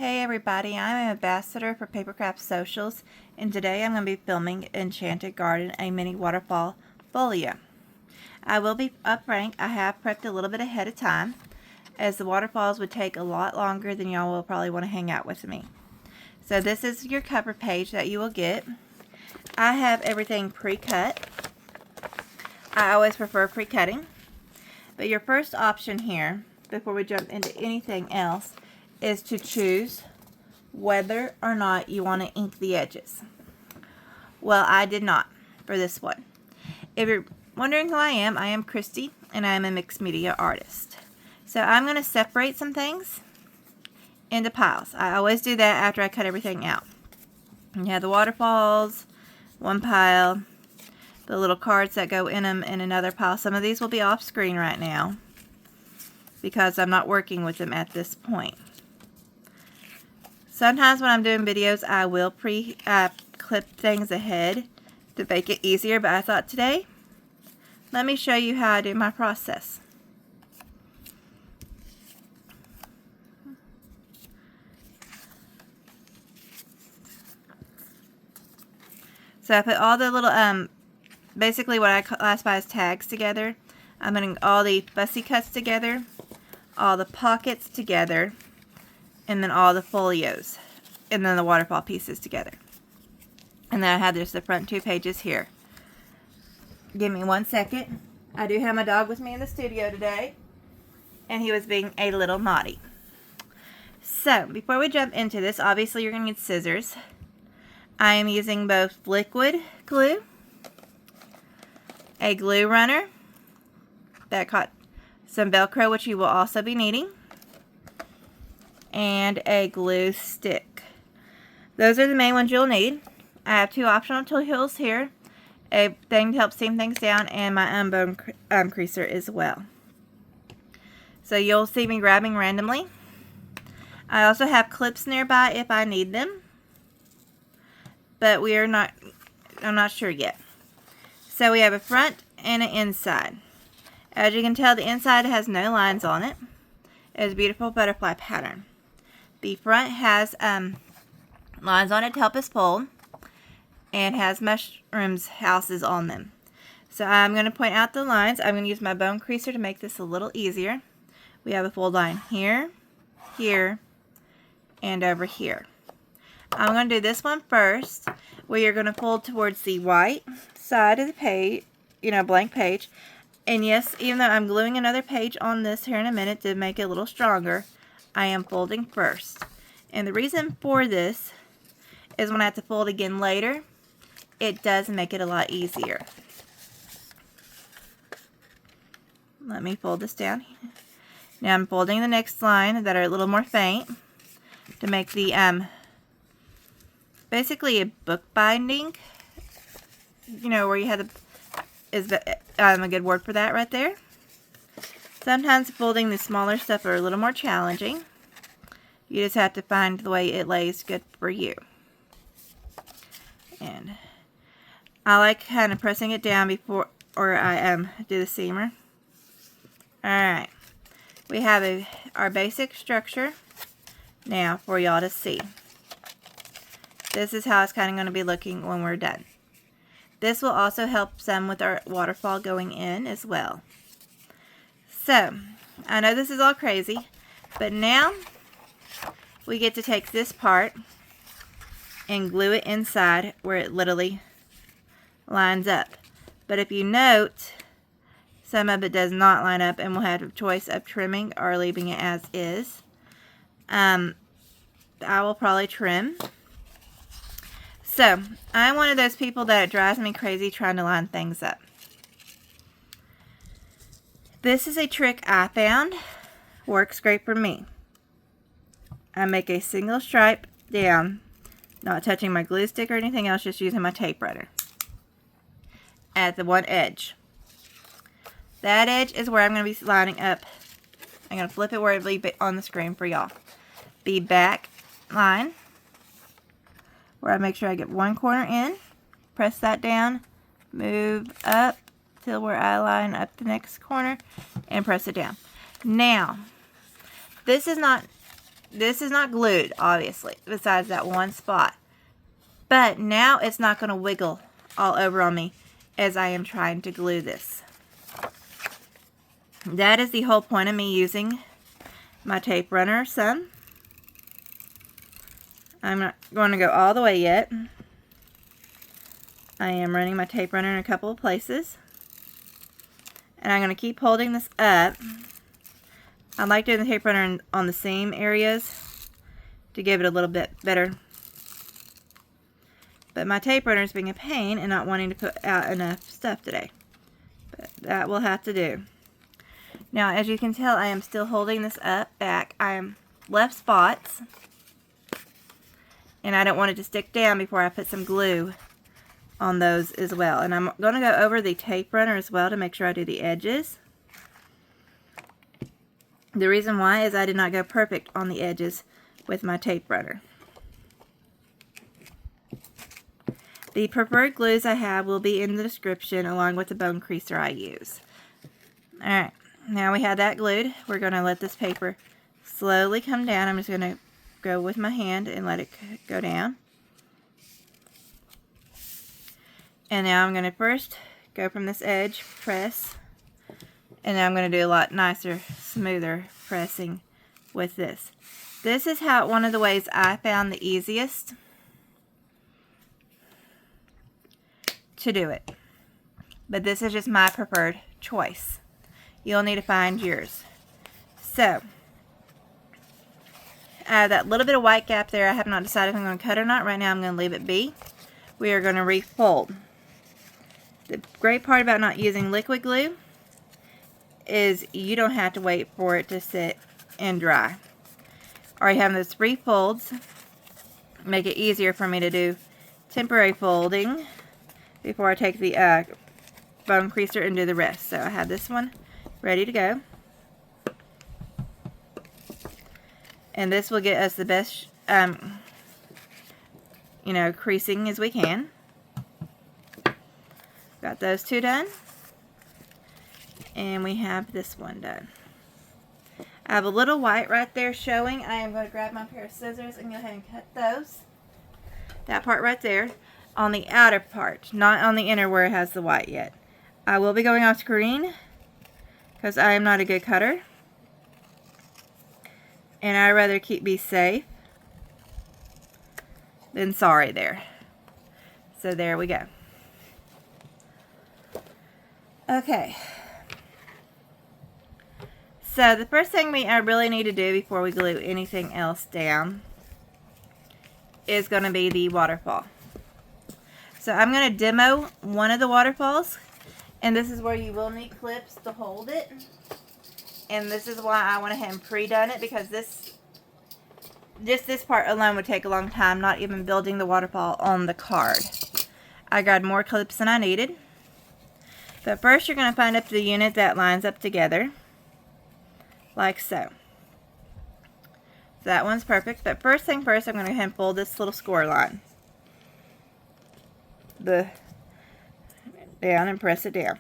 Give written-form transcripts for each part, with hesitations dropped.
Hey everybody, I'm an ambassador for Papercraftsocials, and today I'm going to be filming Enchanted Garden, a mini waterfall folio. I will be upfront, I have prepped a little bit ahead of time, as the waterfalls would take a lot longer than y'all will probably want to hang out with me. So this is your cover page that you will get. I have everything pre-cut. I always prefer pre-cutting. But your first option here, before we jump into anything else, is to choose whether or not you want to ink the edges. Well, I did not for this one. If you're wondering who I am Christi, and I am a mixed media artist. So I'm going to separate some things into piles. I always do that after I cut everything out. You have the waterfalls, one pile, the little cards that go in them in another pile. Some of these will be off screen right now because I'm not working with them at this point. Sometimes when I'm doing videos, I will clip things ahead to make it easier, but I thought today, let me show you how I do my process. So I put all the little, basically what I classify as tags together. I'm putting all the fussy cuts together, all the pockets together, and then all the folios, and then the waterfall pieces together. And then I have just the front two pages here. Give me 1 second. I do have my dog with me in the studio today, and he was being a little naughty. So, before we jump into this, obviously you're going to need scissors. I am using both liquid glue, a glue runner that caught some Velcro, which you will also be needing, and a glue stick. Those are the main ones you'll need. I have two optional tools here, a thing to help steam things down, and my unbone creaser as well. So you'll see me grabbing randomly. I also have clips nearby if I need them, but I'm not sure yet. So we have a front and an inside. As you can tell, the inside has no lines on it. It's a beautiful butterfly pattern. The front has lines on it to help us fold, and has mushrooms houses on them. So I'm going to point out the lines. I'm going to use my bone creaser to make this a little easier. We have a fold line here, here, and over here. I'm going to do this one first, where you're going to fold towards the white side of the page, blank page. And yes, even though I'm gluing another page on this here in a minute to make it a little stronger, I am folding first. And the reason for this is when I have to fold again later, it does make it a lot easier. Let me fold this down. Now I'm folding the next line that are a little more faint to make the basically a book binding. Where you have a good word for that right there. Sometimes folding the smaller stuff are a little more challenging. You just have to find the way it lays good for you. And I like kind of pressing it down before I do the seamer. Alright. We have our basic structure now for y'all to see. This is how it's kind of going to be looking when we're done. This will also help some with our waterfall going in as well. So, I know this is all crazy, but now we get to take this part and glue it inside where it literally lines up. But if you note, some of it does not line up, and we'll have a choice of trimming or leaving it as is. I will probably trim. So, I'm one of those people that it drives me crazy trying to line things up. This is a trick I found. Works great for me. I make a single stripe down, not touching my glue stick or anything else, just using my tape runner at the one edge. That edge is where I'm going to be lining up. I'm going to flip it where it will be on the screen for y'all. The back line, where I make sure I get one corner in, press that down, move up till where I line up the next corner, and press it down. Now, this is not this is not glued, obviously, besides that one spot. But now it's not going to wiggle all over on me as I am trying to glue this. That is the whole point of me using my tape runner some. I'm not going to go all the way yet. I am running my tape runner in a couple of places. And I'm going to keep holding this up. I like doing the tape runner on the seam areas to give it a little bit better. But my tape runner is being a pain and not wanting to put out enough stuff today. But that will have to do. Now, as you can tell, I am still holding this up back. I am left spots. And I don't want it to stick down before I put some glue on those as well. And I'm going to go over the tape runner as well to make sure I do the edges. The reason why is I did not go perfect on the edges with my tape runner. The preferred glues I have will be in the description along with the bone creaser I use. Alright, now we have that glued. We're going to let this paper slowly come down. I'm just going to go with my hand and let it go down. And now I'm going to first go from this edge, press, and now I'm going to do a lot nicer, smoother pressing with this. This is one of the ways I found the easiest to do it. But this is just my preferred choice. You'll need to find yours. So, that little bit of white gap there, I have not decided if I'm going to cut or not. Right now I'm going to leave it be. We are going to refold. The great part about not using liquid glue is you don't have to wait for it to sit and dry. Already having those 3 folds make it easier for me to do temporary folding before I take the bone creaser and do the rest. So I have this one ready to go. And this will get us the best, creasing as we can. Got those 2 done. And we have this one done. I have a little white right there showing. I am going to grab my pair of scissors and go ahead and cut those. That part right there on the outer part, not on the inner where it has the white yet. I will be going off screen because I am not a good cutter. And I'd rather be safe than sorry there. So there we go. Okay. So the first thing I really need to do before we glue anything else down is going to be the waterfall. So I'm going to demo one of the waterfalls. And this is where you will need clips to hold it. And this is why I went ahead and pre-done it, because this part alone would take a long time, not even building the waterfall on the card. I grabbed more clips than I needed. But first you're going to find up the unit that lines up together, like so. So that one's perfect. But first thing first, I'm going to go ahead and fold this little score line down and press it down.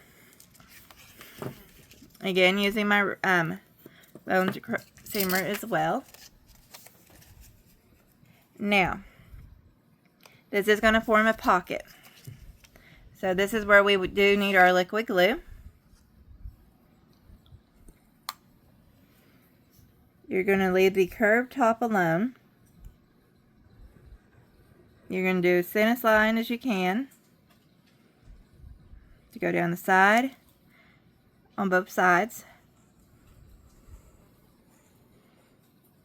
Again, using my bone seamer as well. Now, this is going to form a pocket. So this is where we do need our liquid glue. You're going to leave the curved top alone. You're going to do as thin a line as you can to go down the side on both sides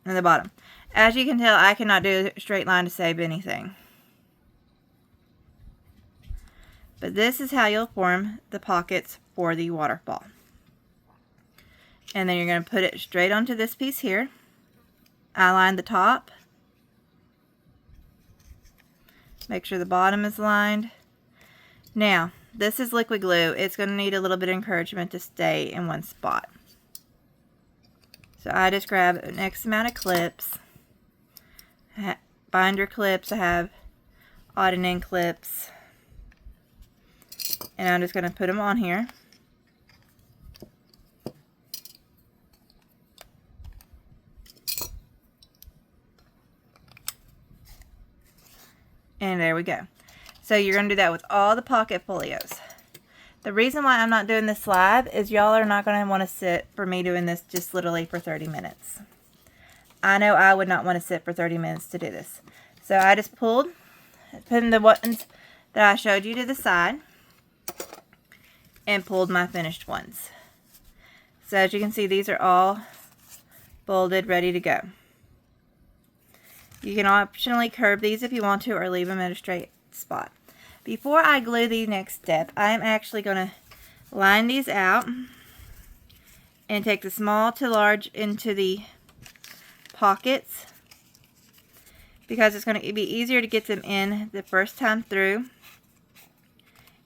and the bottom. As you can tell, I cannot do a straight line to save anything. But this is how you'll form the pockets for the waterfall. And then you're going to put it straight onto this piece here. Align the top. Make sure the bottom is lined. Now, this is liquid glue. It's going to need a little bit of encouragement to stay in one spot. So I just grab an X amount of clips. Binder clips. I have odd and end clips. And I'm just going to put them on here. And there we go. So you're going to do that with all the pocket folios. The reason why I'm not doing this live is y'all are not going to want to sit for me doing this just literally for 30 minutes. I know I would not want to sit for 30 minutes to do this. So I just put the ones that I showed you to the side and pulled my finished ones. So as you can see, these are all folded, ready to go. You can optionally curve these if you want to, or leave them at a straight spot. Before I glue the next step, I am actually going to line these out and take the small to large into the pockets, because it's going to be easier to get them in the first time through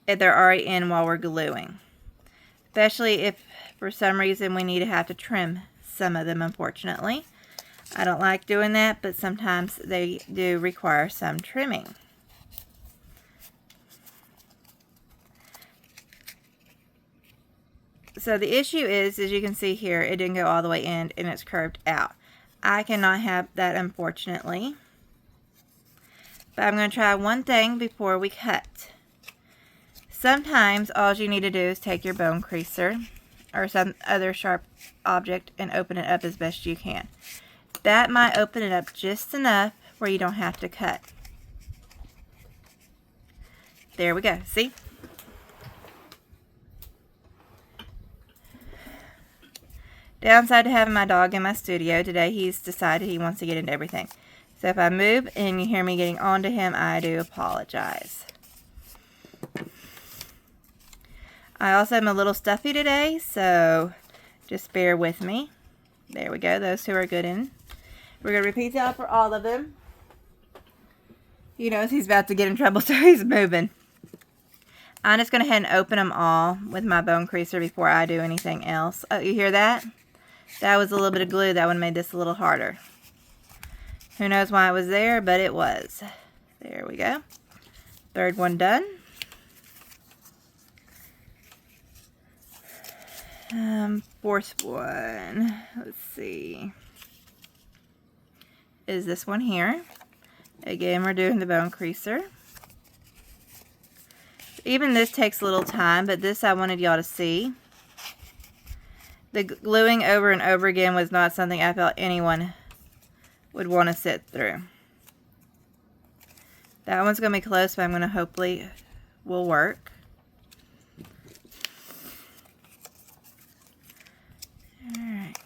if they're already in while we're gluing. Especially if for some reason we need to have to trim some of them, unfortunately. I don't like doing that, but sometimes they do require some trimming. So the issue is, as you can see here, it didn't go all the way in and it's curved out. I cannot have that, unfortunately. But I'm going to try one thing before we cut. Sometimes all you need to do is take your bone creaser or some other sharp object and open it up as best you can. That might open it up just enough where you don't have to cut. There we go. See? Downside to having my dog in my studio today, he's decided he wants to get into everything. So if I move and you hear me getting onto him, I do apologize. I also am a little stuffy today, so just bear with me. There we go. Those two are good in. We're going to repeat that for all of them. He knows he's about to get in trouble, so he's moving. I'm just going to head and open them all with my bone creaser before I do anything else. Oh, you hear that? That was a little bit of glue. That would have made this a little harder. Who knows why it was there, but it was. There we go. Third one done. Fourth one. Let's see. Is this one here. Again, we're doing the bone creaser. Even this takes a little time, but this I wanted y'all to see. The gluing over and over again was not something I felt anyone would want to sit through. That one's going to be close, but I'm going to hopefully will work. Alright.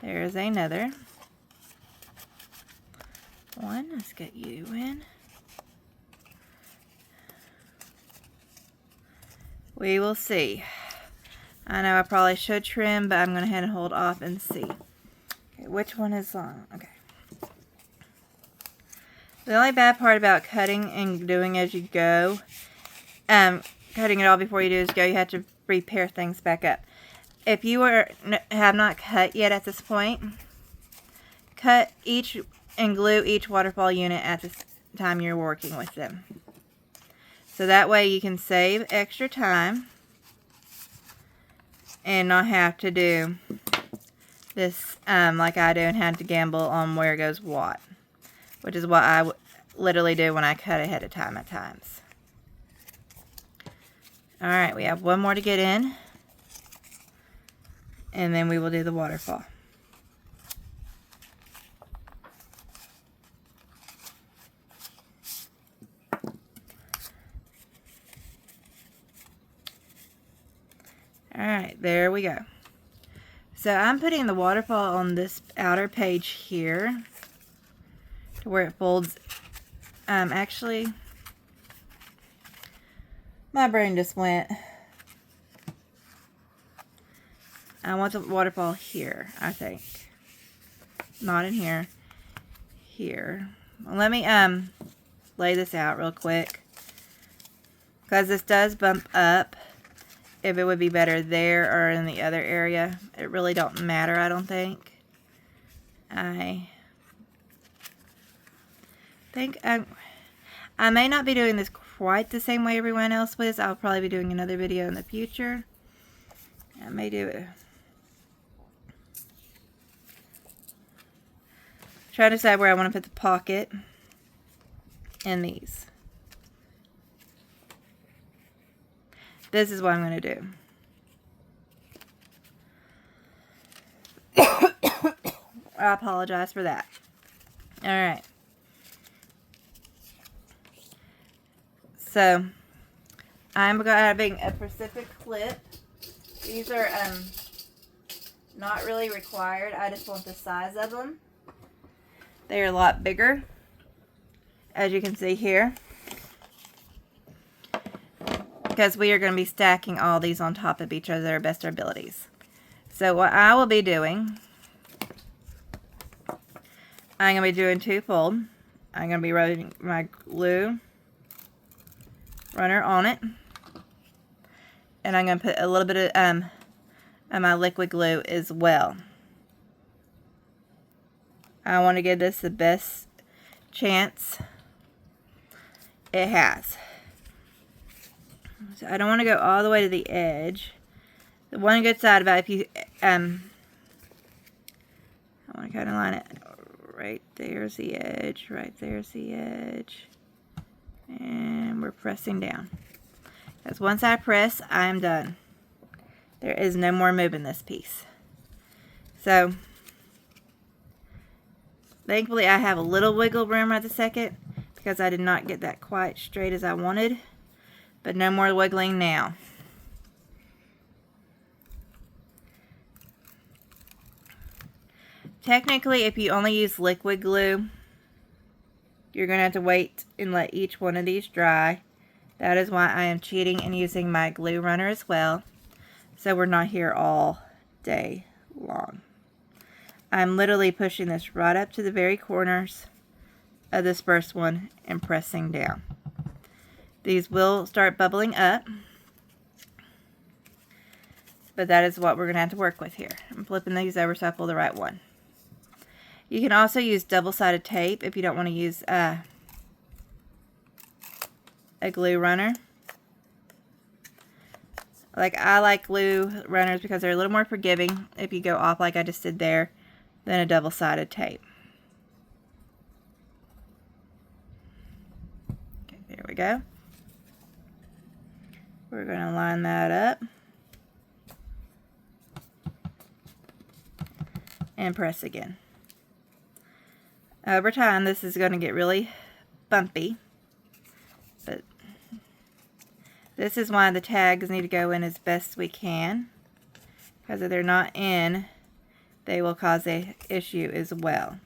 There's another one. Let's get you in. We will see. I know I probably should trim, but I'm going to head and hold off and see. Okay, which one is long? Okay. The only bad part about cutting and doing as you go, cutting it all before you do is go, you have to repair things back up. If you have not cut yet at this point, cut each and glue each waterfall unit at the time you're working with them. So that way you can save extra time and not have to do this like I do and have to gamble on where goes what. Which is what I literally do when I cut ahead of time at times. Alright, we have one more to get in. And then we will do the waterfall. Alright, there we go. So I'm putting the waterfall on this outer page here to where it folds. Actually, my brain just went. I want the waterfall here, I think. Not in here. Here. Well, let me lay this out real quick. Because this does bump up. If it would be better there or in the other area. It really don't matter, I don't think. I think I may not be doing this quite the same way everyone else was. I'll probably be doing another video in the future. I may do it. trying to decide where I want to put the pocket in these. This is what I'm going to do. I apologize for that. Alright. So, I'm having a Pacific clip. These are not really required. I just want the size of them. They are a lot bigger, as you can see here, because we are going to be stacking all these on top of each other to their best abilities. So what I will be doing, I'm going to be doing two-fold. I'm going to be running my glue runner on it, and I'm going to put a little bit of my liquid glue as well. I want to give this the best chance it has. So I don't want to go all the way to the edge. The one good side about if you I want to kind of line it right there's the edge, right there's the edge, and we're pressing down, because once I press, I'm done. There is no more moving this piece. So thankfully I have a little wiggle room right this second, because I did not get that quite straight as I wanted, but no more wiggling now. Technically, if you only use liquid glue, you're going to have to wait and let each one of these dry. That is why I am cheating and using my glue runner as well, so we're not here all day long. I'm literally pushing this right up to the very corners of this first one and pressing down. These will start bubbling up, but that is what we're going to have to work with here. I'm flipping these over so I pull the right one. You can also use double-sided tape if you don't want to use a glue runner. Like, I like glue runners because they're a little more forgiving if you go off like I just did there than a double-sided tape. Okay, there we go. We're going to line that up and press again. Over time, this is going to get really bumpy, but this is why the tags need to go in as best we can, because if they're not in, they will cause an issue as well.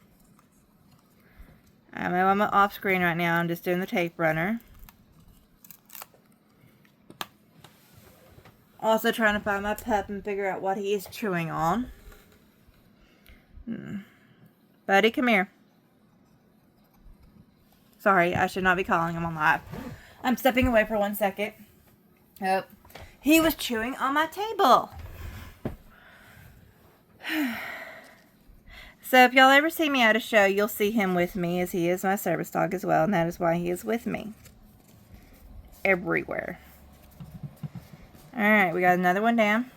I know I'm off screen right now. I'm just doing the tape runner. Also trying to find my pup and figure out what he is chewing on. Buddy, come here. Sorry, I should not be calling him on live. I'm stepping away for 1 second. Oh, he was chewing on my table. So if y'all ever see me at a show, you'll see him with me, as he is my service dog as well, and that is why he is with me everywhere. Alright, we got another one down.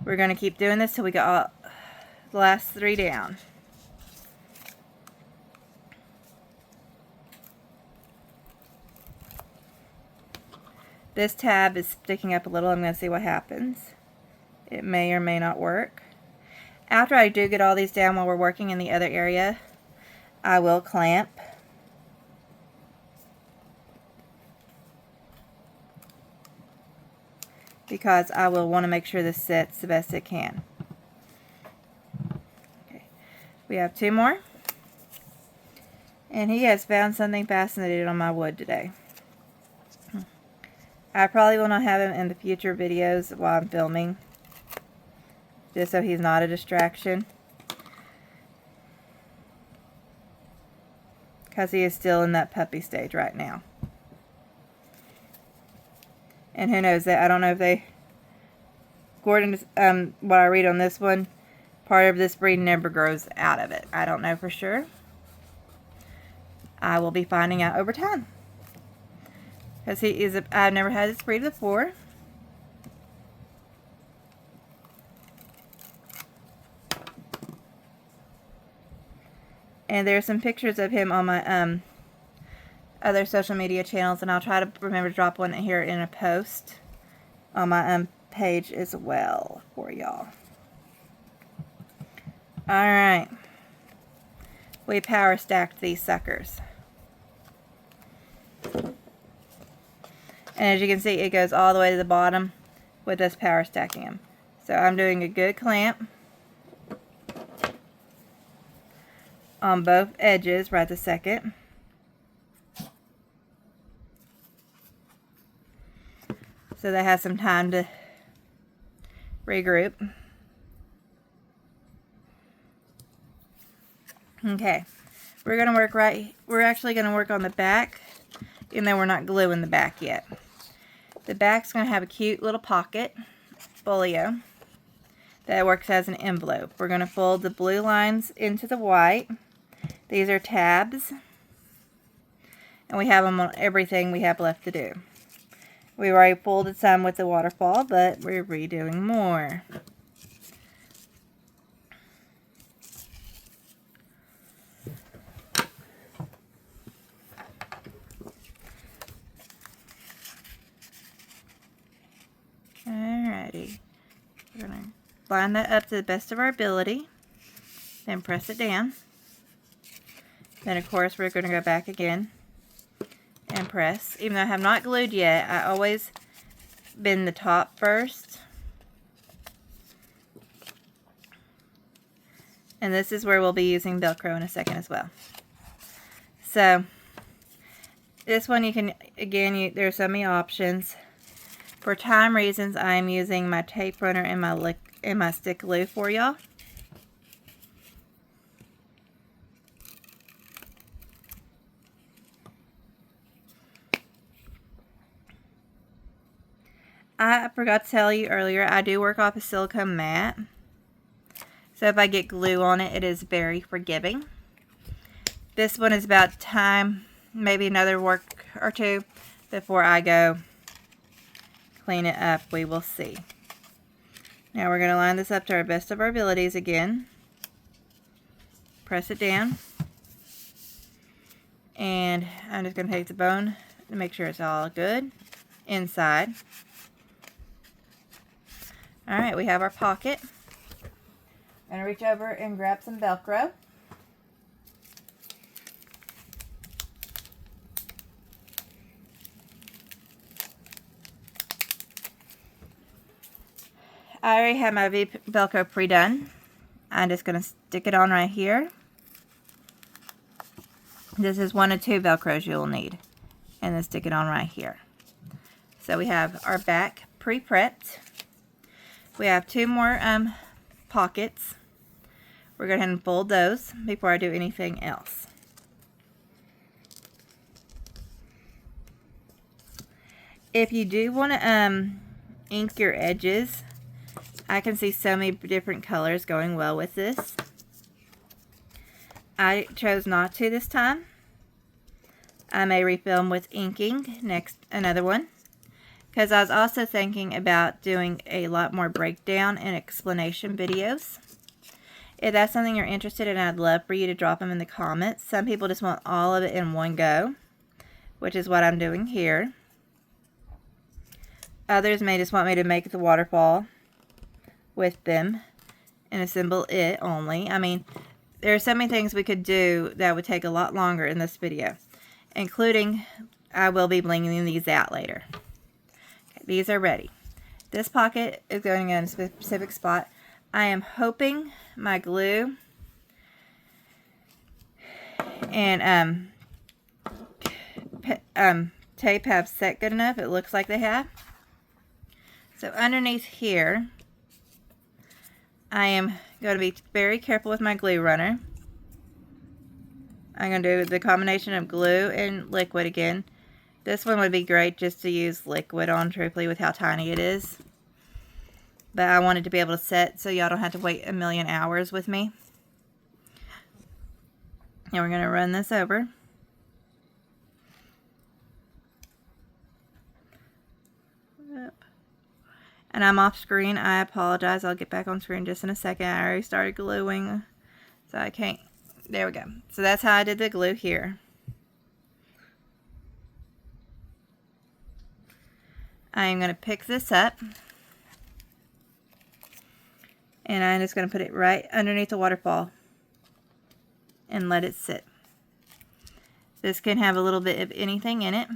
We're going to keep doing this till we got all the last 3 down. This tab is sticking up a little. I'm going to see what happens. It may or may not work. After I do get all these down while we're working in the other area, I will clamp. Because I will want to make sure this sits the best it can. Okay. We have 2 more. And he has found something fascinating on my wood today. I probably will not have him in the future videos while I'm filming, just so he's not a distraction, because he is still in that puppy stage right now. And who knows, that I don't know if they, according to what I read on this one, part of this breed never grows out of it. I don't know for sure. I will be finding out over time. Because he is, I've never had this breed before. And there's some pictures of him on my other social media channels, and I'll try to remember to drop one here in a post on my page as well for y'all. Alright. We power stacked these suckers. And as you can see, it goes all the way to the bottom with us power stacking them. So I'm doing a good clamp on both edges right this second. So they have some time to regroup. Okay, we're actually gonna work on the back, even though we're not gluing the back yet. The back's gonna have a cute little pocket folio that works as an envelope. We're gonna fold the blue lines into the white. These are tabs, and we have them on everything we have left to do. We've already folded some with the waterfall, but we're redoing more. Alrighty, we're going to line that up to the best of our ability, then press it down. Then of course we're going to go back again and press. Even though I have not glued yet, I always bend the top first. And this is where we'll be using Velcro in a second as well. So this one you can, again, there's so many options. For time reasons, I am using my tape runner and my stick glue for y'all. I forgot to tell you earlier, I do work off a silicone mat. So if I get glue on it, it is very forgiving. This one is about time, maybe another work or two before I go clean it up. We will see. Now we're going to line this up to our best of our abilities again. Press it down. And I'm just going to take the bone to make sure it's all good inside. Alright, we have our pocket. I'm going to reach over and grab some Velcro. I already have my Velcro pre-done. I'm just going to stick it on right here. This is 1 of 2 Velcros you'll need. And then stick it on right here. So we have our back pre-prepped. We have 2 more pockets. We're going to go ahead and fold those before I do anything else. If you do want to ink your edges, I can see so many different colors going well with this. I chose not to this time. I may refilm with inking another one, because I was also thinking about doing a lot more breakdown and explanation videos. If that's something you're interested in, I'd love for you to drop them in the comments. Some people just want all of it in one go, which is what I'm doing here. Others may just want me to make the waterfall with them and assemble it only. I mean, there are so many things we could do that would take a lot longer in this video, including I will be blinging these out later. Okay, these are ready. This pocket is going in a specific spot. I am hoping my glue and tape have set good enough. It looks like they have. So underneath here, I am going to be very careful with my glue runner. I'm going to do the combination of glue and liquid again. This one would be great just to use liquid on, truthfully, with how tiny it is. But I wanted to be able to set so y'all don't have to wait a million hours with me. And we're going to run this over. And I'm off screen. I apologize. I'll get back on screen just in a second. I already started gluing, so I can't There we go. So that's how I did the glue here. I am going to pick this up, and I'm just going to put it right underneath the waterfall and let it sit. This can have a little bit of anything in it.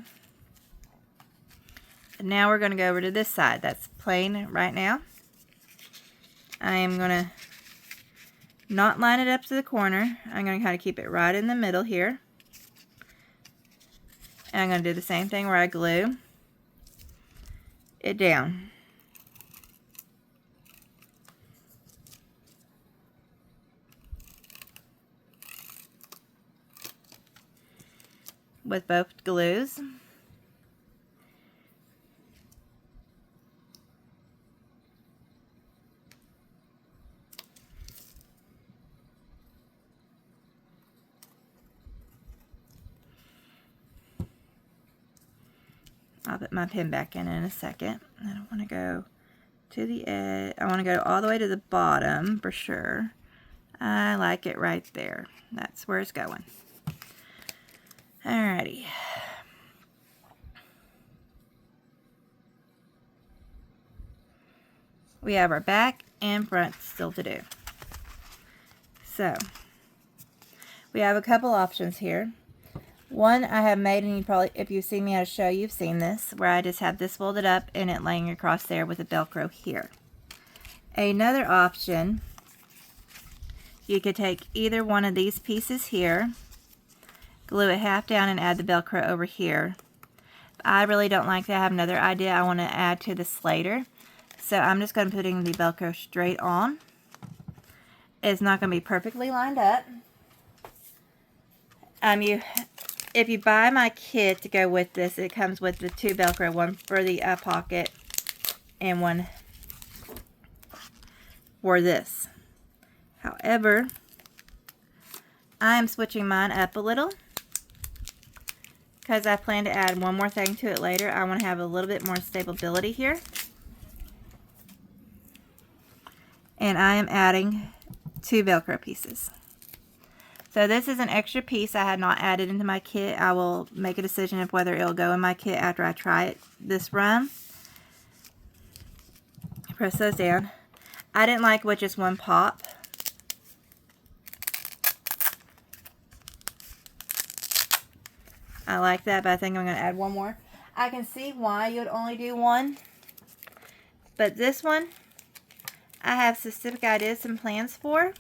And now we're going to go over to this side. That's plain right now. I am going to not line it up to the corner. I'm going to kind of keep it right in the middle here. And I'm going to do the same thing where I glue it down. With both glues. I'll put my pin back in a second. I don't want to go to the edge. I want to go all the way to the bottom for sure. I like it right there. That's where it's going. Alrighty. We have our back and front still to do. So, we have a couple options here. One I have made, and you probably, if you've seen me at a show, you've seen this, where I just have this folded up and it laying across there with a Velcro here. Another option, you could take either one of these pieces here, glue it half down and add the Velcro over here. I really don't like that. I have another idea I want to add to this later. So I'm just going to put the Velcro straight on. It's not going to be perfectly lined up. If you buy my kit to go with this, it comes with the two Velcro, one for the pocket and one for this. However, I'm switching mine up a little because I plan to add one more thing to it later. I want to have a little bit more stability here. And I am adding two Velcro pieces. So this is an extra piece I had not added into my kit. I will make a decision of whether it'll go in my kit after I try it this run. Press those down. I didn't like with just one pop. I like that, but I think I'm going to add one more. I can see why you would only do one. But this one, I have specific ideas and plans for.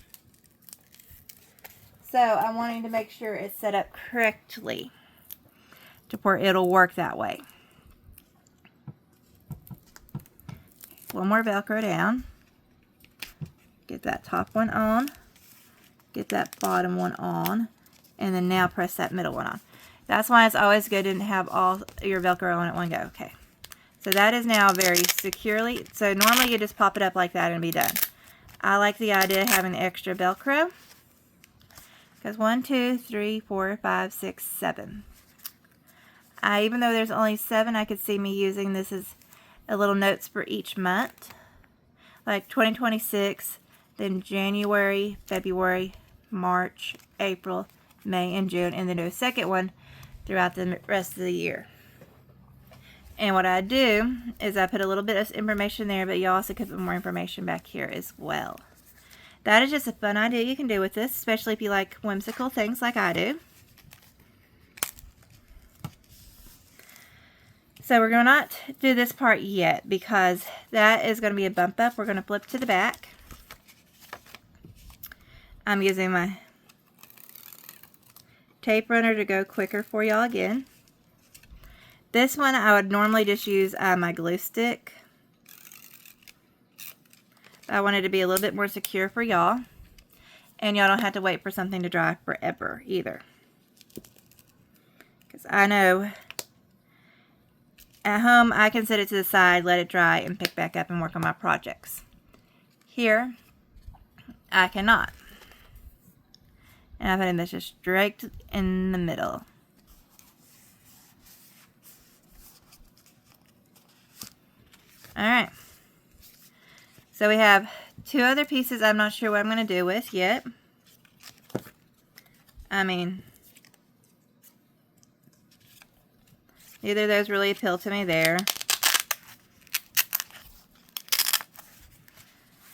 So I'm wanting to make sure it's set up correctly to where it'll work that way. One more Velcro down. Get that top one on. Get that bottom one on. And then now press that middle one on. That's why it's always good to have all your Velcro on at one go. Okay. So that is now very securely. So normally you just pop it up like that and be done. I like the idea of having the extra Velcro. Because 1, 2, 3, 4, 5, 6, 7. Even though there's only 7, I could see me using this as a little notes for each month. Like 2026, then January, February, March, April, May, and June. And then do a second one throughout the rest of the year. And what I do is I put a little bit of information there, but you also could put more information back here as well. That is just a fun idea you can do with this, especially if you like whimsical things like I do. So we're going to not do this part yet because that is going to be a bump up. We're going to flip to the back. I'm using my tape runner to go quicker for y'all again. This one I would normally just use my glue stick. I want it to be a little bit more secure for y'all. And y'all don't have to wait for something to dry forever either. Because I know at home I can set it to the side, let it dry, and pick back up and work on my projects. Here, I cannot. And I'm putting this just straight in the middle. Alright. So we have two other pieces I'm not sure what I'm going to do with yet. I mean, neither of those really appeal to me there.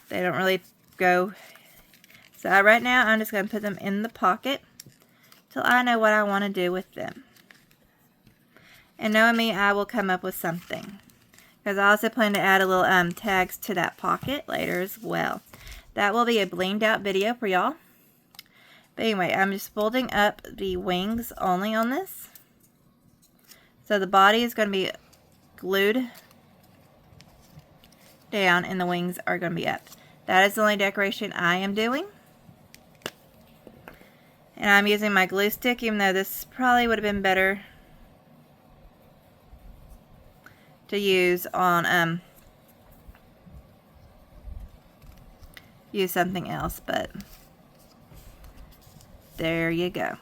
They don't really go. So right now, I'm just going to put them in the pocket till I know what I want to do with them. And knowing me, I will come up with something. Because I also plan to add a little tags to that pocket later as well. That will be a blinged out video for y'all. But anyway, I'm just folding up the wings only on this. So the body is going to be glued down and the wings are going to be up. That is the only decoration I am doing. And I'm using my glue stick, even though this probably would have been better to use on use something else, but there you go.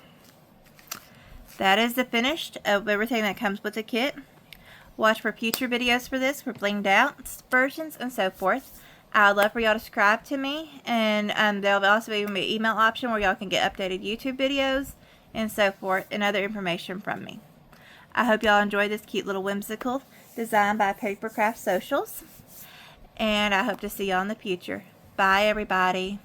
That is the finished of everything that comes with the kit. Watch for future videos for this, for blinged out versions and so forth. I would love for y'all to subscribe to me, and there'll also be an email option where y'all can get updated YouTube videos and so forth and other information from me. I hope y'all enjoy this cute little whimsical design by Papercraftsocials, and I hope to see y'all in the future. Bye, everybody.